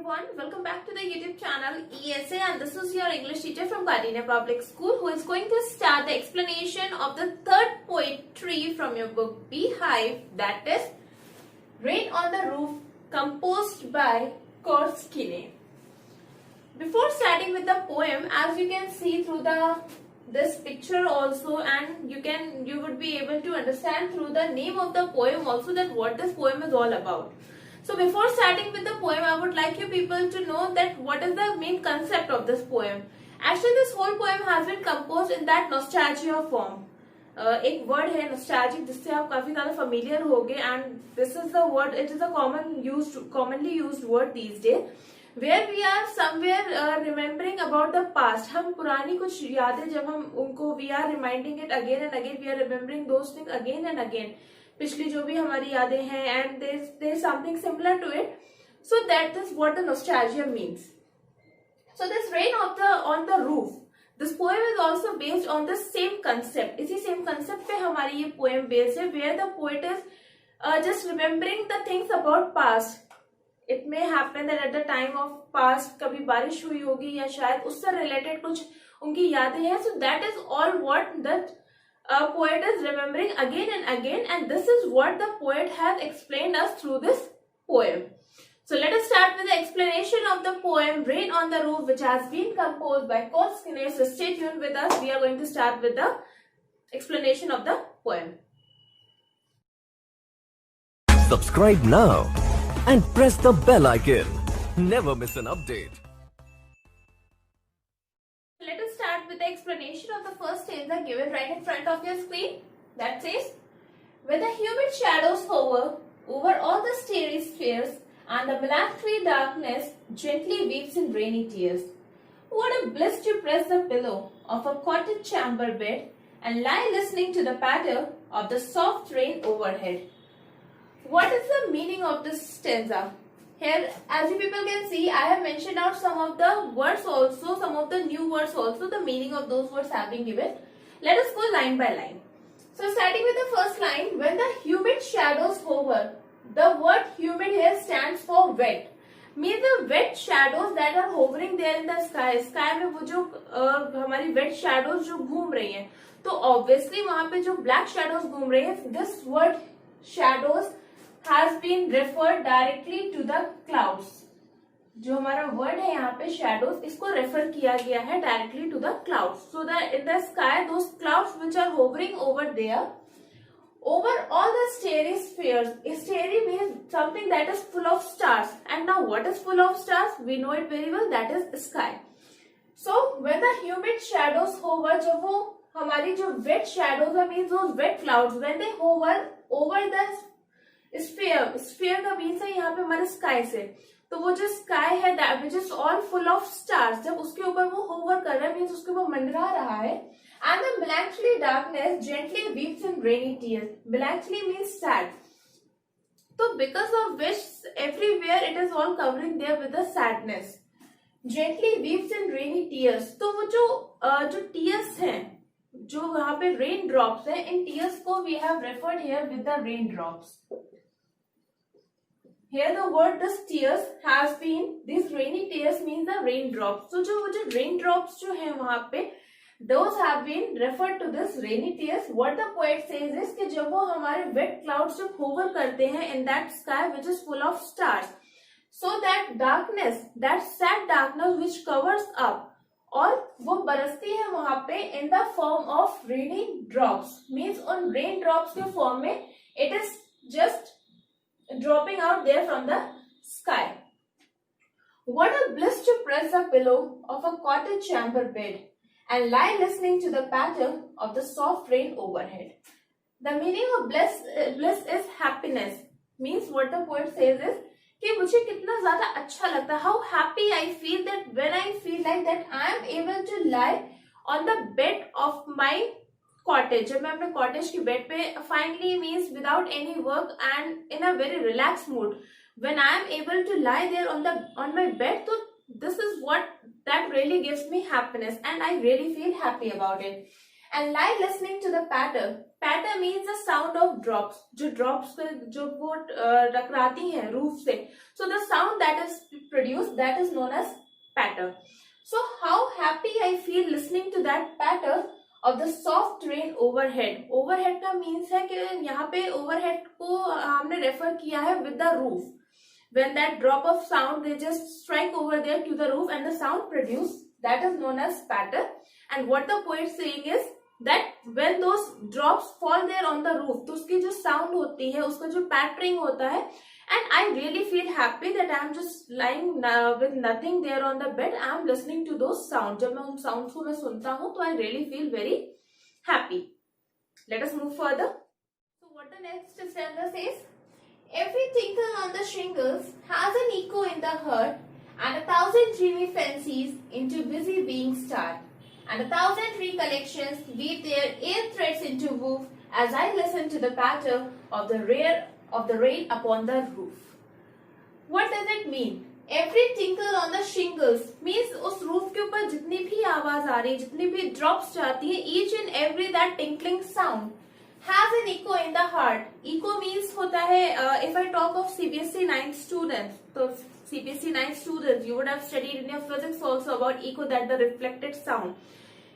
everyone, welcome back to the YouTube channel ESA, and this is your English teacher from Gardenia Public School who is going to start the explanation of the third poetry from your book Beehive, that is Rain on the Roof, composed by Kurt Schilling. Before starting with the poem, as you can see through this picture also, and you would be able to understand through the name of the poem also that what this poem is all about. So before starting with the poem, I would like you people to know that what is the main concept of this poem. Actually, this whole poem has been composed in that nostalgia form. एक word है nostalgic जिससे आप काफी ज्यादा familiar होगे, and this is the word. It is a commonly used word these days, where we are somewhere remembering about the past. हम पुरानी कुछ यादें जब हम उनको we are reminding it again and again. We are remembering those things again and again. पिछली जो भी हमारी यादें हैं, and there's something similar to it. So that is what the nostalgia means. So this rain on the roof, this poem is also based on the same concept. इसी same concept पे हमारी ये poem based है, where the poet is just remembering the things about past. It may happen that at the time of past कभी बारिश हुई होगी या शायद उससे related कुछ उनकी यादें हैं. So that is all what that poet is remembering again and again, and this is what the poet has explained us through this poem. So let us start with the explanation of the poem Rain on the Roof, which has been composed by Kurt Schilling. So stay tuned with us. We are going to start with the explanation of the poem. Subscribe now and press the bell icon. Never miss an update. Let us start with the explanation of the first stanza given right in front of your screen. That says, when the humid shadows hover over all the starry spheres, and the melancholy darkness gently weeps in rainy tears, what a bliss to press the pillow of a cottage chamber bed and lie listening to the patter of the soft rain overhead. What is the meaning of this stanza? Here, as you people can see, I have mentioned out some of the words also, some of the new words also. The meaning of those words have been given. Let us go line by line. So starting with the first line, when the humid shadows hover, the word humid here stands for wet. Means the wet shadows that are hovering there in the sky. Sky में वो जो हमारी wet shadows जो घूम रही हैं, तो obviously वहाँ पे जो black shadows घूम रही हैं, this word shadows has been referred directly to the clouds. जो हमारा word है यहाँ पे shadows, इसको refer किया गया है directly to the clouds. So that in the sky, those clouds which are hovering over there, over all the starry spheres. Starry means something that is full of stars. And now what is full of stars? We know it very well, that is sky. So when the humid shadows hover, जो वो हमारी जो wet shadows are, means those wet clouds, when they hover over the sphere का means है यहाँ पे हमारे sky से, तो वो जो स्काई है that which is all full of stars, जब उसके ऊपर वो होवर कर रहा है मीन्स उसके ऊपर मंडरा रहा है, and the melancholy darkness gently weeps in rainy tears. Melancholy means sad. So because of which everywhere it is all covering there with the sadness. Gently weeps in rainy tears. तो वो जो tears हैं, जो वहाँ पे rain drops हैं, इन tears को we have referred here with the rain drops. Here the word this tears has been, these rainy tears means the raindrops. So वो जो raindrops जो हैं वहाँ पे, those have been referred to this rainy tears. What the poet says is कि जब वो हमारे wet clouds जब hover करते हैं in that sky which is full of stars, so that darkness, that sad darkness which covers up, और वो बरसती है वहाँ पे in the form of rainy drops. Means on raindrops के form में it is just dropping out there from the sky. What a bliss to press the pillow of a cottage chamber bed and lie listening to the patter of the soft rain overhead. The meaning of bliss is happiness. Means what the poet says is कि मुझे कितना ज़्यादा अच्छा लगता है, how happy I feel that when I feel like that I am able to lie on the bed of my cottage. जब मैं अपने cottage की bed पे finally means without any work and in a very relaxed mood, when I am able to lie there on my bed, so this is what that really gives me happiness and I really feel happy about it. And lie listening to the patter. Patter means the sound of drops. जो drops जो वो टकराती हैं roof से. So the sound that is produced produce, that is known as patter. So how happy I feel listening to that patter of the soft rain overhead. Overhead का means है कि यहाँ पे overhead को हमने refer किया है with the roof. When that drop of sound they just strike over there to the roof and the sound produced, that is known as patter. And what the poet is saying is that when those drops fall there on the roof, तो उसकी जो sound होती है, उसका जो pattering होता है, and I really feel happy that I am just lying with nothing there on the bed. I am listening to those sounds. जब मैं उन sounds को मैं सुनता हूँ, तो I really feel very happy. Let us move further. So what the next stanza says? Every tinkle on the shingles has an echo in the heart, and 1,000 dreamy fancies into busy beings start, and 1,000 recollections weave their air threads into woof as I listen to the patter of the rain upon the roof. What does it mean? Every tinkle on the shingles means उस roof के ऊपर जितनी भी आवाज आ रही है, जितनी भी drops जाती है, each and every that tinkling sound has an echo in the heart. Echo means होता है, if I talk of CBSE 9th students, तो CBSE 9th students, you would have studied in your physics also about echo, that the reflected sound.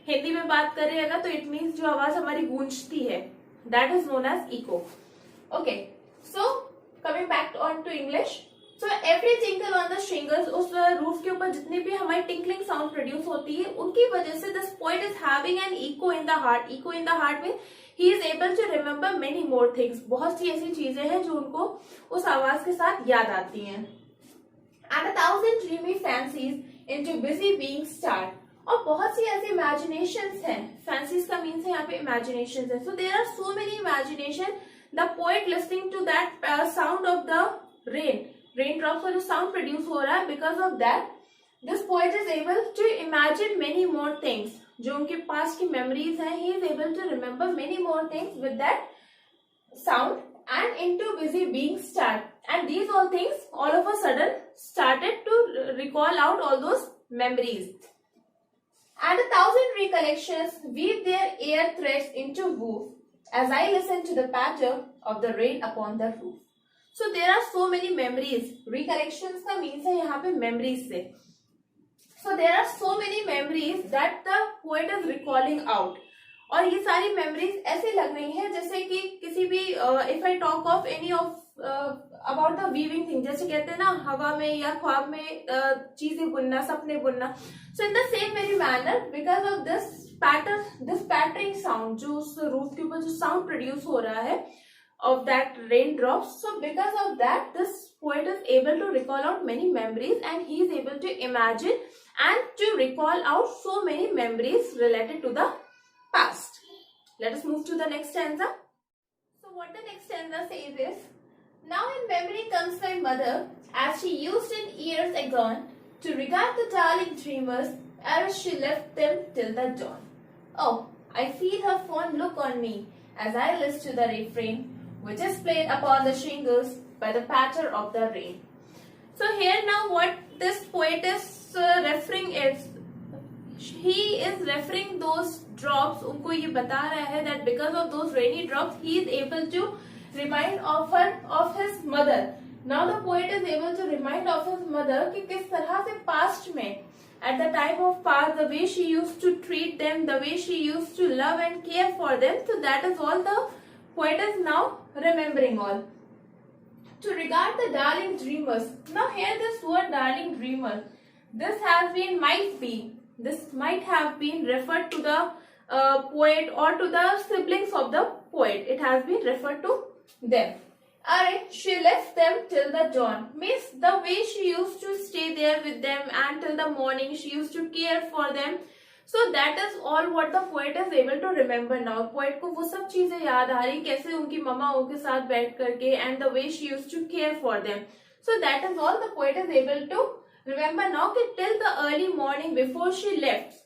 Hindi में बात करेगा तो it means जो आवाज हमारी गूंजती है, that is known as echo. Okay, so coming back on to English. So every tinkle on the shingles, उस roof के ऊपर जितनी भी हमारी tinkling sound produce होती है, उनकी वजह से this poet is having an echo in the heart. Echo in the heart means he is able to remember many more things. बहुत सी ऐसी चीजें हैं जो उनको उस आवाज के साथ याद आती हैं. And 1,000 dreamy fancies into busy being start. और बहुत सी ऐसी imaginations हैं. Fancies का means है यहाँ पे imaginations है. So there are so many imagination. The poet listening to that sound of the rain. Raindrops का जो sound produce हो रहा है, because of that this poet is able to imagine many more things. जो उनके पास की memories हैं, he is able to remember many more things with that sound and into busy being start. And these all things all of a sudden started to recall out all those memories. And 1,000 recollections weave their air threads into woof as I listen to the patter of the rain upon the roof. So there are so many memories. Recollections का means है यहाँ पे memories से. So there are so many memories that the poet is recalling out. और ये सारी memories ऐसे लग रही हैं जैसे कि किसी भी if I talk of any of about the weaving thing, जैसे कहते हैं ना हवा में या ख्वाब में चीजें बुनना, सपने बुनना. So in the same very manner, because of this pattering sound, जो उस roof के ऊपर जो sound produce हो रहा है of that raindrops, so because of that this poet is able to recall out many memories, and he is able to imagine and to recall out so many memories related to the past. Let us move to the next stanza. So what the next stanza says is, now in memory comes my mother, as she used in years agone to regard the darling dreamers as she left them till the dawn. Oh, I feel her fond look on me as I listen to the refrain which is played upon the shingles by the patter of the rain. So here now what this poet is referring is, he is referring those drops, उनको ये बता रहा है that because of those rainy drops he is able to remind of his mother. Now the poet is able to remind of his mother कि किस तरह से past में, at the time of past, the way she used to treat them, the way she used to love and care for them. So that is all the poet is now remembering all. To regard the darling dreamers. Now here this word darling dreamer, this might have been referred to the poet or to the siblings of the poet. It has been referred to them. Alright, she left them till the dawn. Means the way she used to stay there with them until the morning, she used to care for them. So that is all what the poet is able to remember now. Poet को वो सब चीजें याद आ रही, कैसे उनकी मम्माओं के साथ बैठ करके, and the way she used to care for them. So that is all the poet is able to remember now कि till the early morning before she left,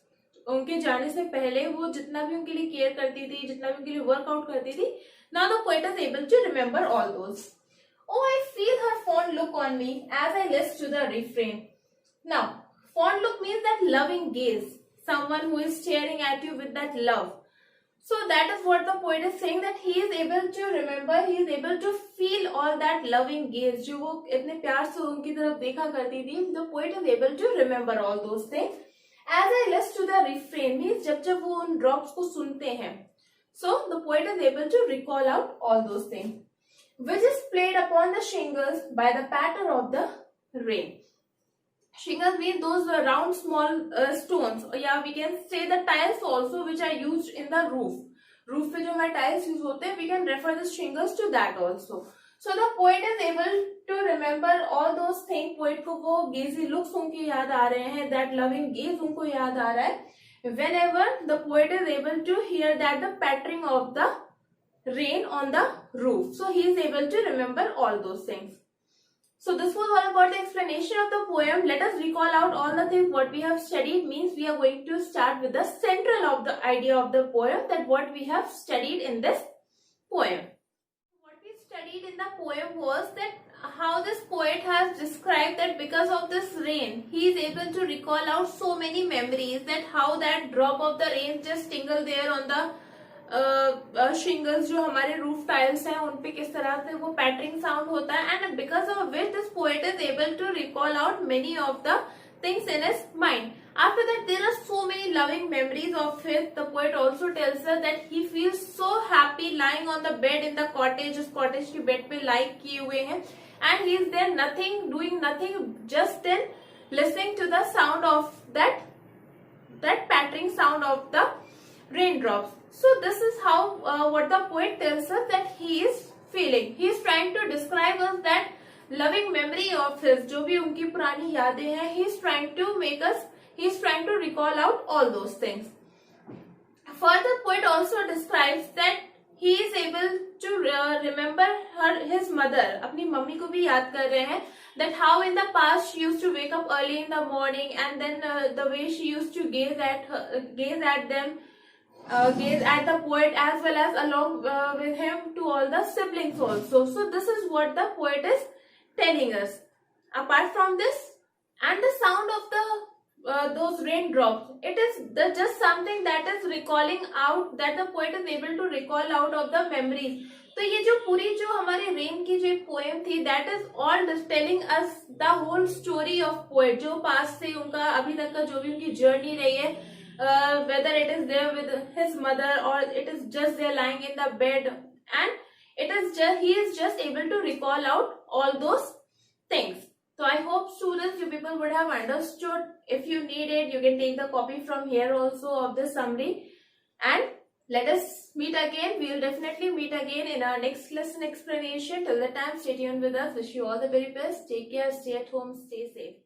उनके जाने से पहले वो जितना भी उनके लिए केयर करती थी, जितना भी उनके लिए वर्कआउट करती थी, now the poet is able to remember all those. Oh, I feel her fond look on me as I listen to the refrain. Now, fond look means that loving gaze. Someone who is staring at you with that love. So that is what the poet is saying, that he is able to remember, he is able to feel all that loving gaze, जो वो इतने प्यार से उनकी तरफ देखा करती थी. The poet is able to remember all those things. As I listen to the refrain, means जब वो उन drops को सुनते हैं, so the poet is able to recall out all those things, which is played upon the shingles by the patter of the rain. Shingles mean those round small stones, yeah, we can say the tiles also which are used in the roof. Roof पे जो हमारे tiles use होते हैं, we can refer the shingles to that also. So the poet is able to remember all those things. Poet को वो gazy looks उनके याद आ रहे हैं, that loving gaze उनको याद आ रहा है. Whenever the poet is able to hear that the pattering of the rain on the roof, so he is able to remember all those things. So this was all about the explanation of the poem. Let us recall out all the things what we have studied. Means we are going to start with the central of the idea of the poem, that what we have studied in this poem. What we studied in the poem was that how this poet has described that because of this rain, he is able to recall out so many memories, that how that drop of the rain just tingle there on the shingles जो हमारे roof tiles हैं उन पे किस तरह से वो पैटरिंग sound होता है, and because of which this poet is able to recall out many of the things in his mind. After that, there are so many loving memories of his. The poet also tells us that he feels so happy lying on the bed in the cottage. उस cottage के bed पे lie किए हुए हैं, and he is there nothing, doing nothing, just then listening to the sound of that pattering sound of the raindrops. So this is how what the poet tells us that he is feeling. He is trying to describe us that loving memory of his, जो भी उनकी पुरानी यादें हैं, he is trying to make us, he is trying to recall out all those things. Further, poet also describes that he is able to remember his mother. अपनी mummy को भी याद कर रहे हैं, that how in the past she used to wake up early in the morning, and then the way she used to gaze at them. Gaze at the poet as well as along with him to all the siblings also. So this is what the poet is telling us. Apart from this and the sound of the those raindrops, it is just something that is recalling out, that the poet is able to recall out of the memories. तो ये जो पूरी जो हमारे rain की जो poem थी, that is all just telling us the whole story of poet, जो पास से उनका अभी तक का जो भी उनकी जर्नी रही है, whether it is there with his mother or it is just there lying in the bed, and it is just, he is just able to recall out all those things. So I hope students, you people would have understood. If you need it, you can take the copy from here also of this summary, and let us meet again. We will definitely meet again in our next lesson explanation. Till the time, stay tuned with us. Wish you all the very best. Take care, stay at home, stay safe.